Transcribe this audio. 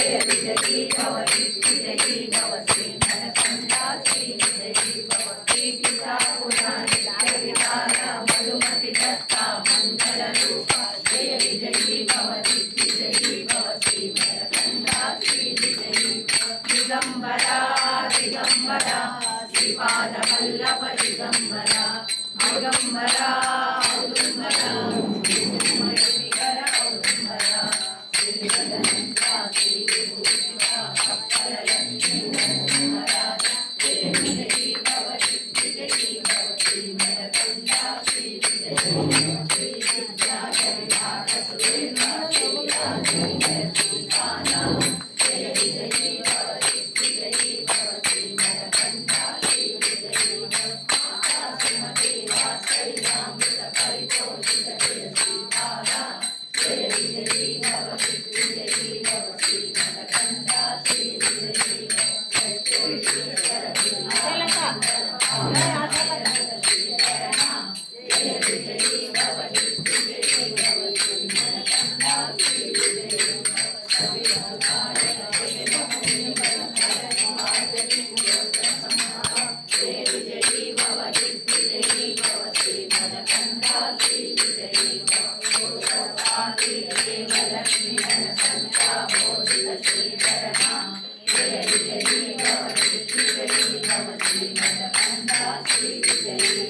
जय विजयी भव दिग्विजयी भव श्रीमनकन्दा श्रीविजयी भव कीर्तिता पुराणितवितार मधुमतिदत्ता मङ्गलरूपा जय विजयी भव दिग्विजयी भव श्रीमनकन्दा श्रीविजयी दिगम्बरा दिगम्बरा श्रीपादवल्लभ दिगम्बरा दिगम्बरा औदुम्बरा मयूरिकर औदुम्बरा श्रीवदनन्ता श्रीविभूषिता कप्पललक्ष्मी नरसिंहराज जय विजयी भव दिग्विजयी भव श्रीमनकन्दा श्रीविजयी श्रीविद्याधरिनाथ सुरेन्द्र श्रीराजेन्द्र श्रीकाना जय विजयी भव दिग्विजयी भव श्रीमनकन्दा श्रीविजयी माता श्रीमती वात्सल्यामृत परिपोषित जय श्रीकाना जय विजयी भव दिग्विजयी भव श्रीमनकन्दा श्रीविजयी जय विजयी भव दिग्विजयी भव श्रीमनकन्दा श्रीविजयी जय विजयी भव दिग्विजयी भव श्रीमनकन्दा श्रीविजयी लक्ष्मी संता बोधित श्रीधरणा जय विजयी भव दिग्विजयी भव श्रीमनकन्दा श्रीविजयी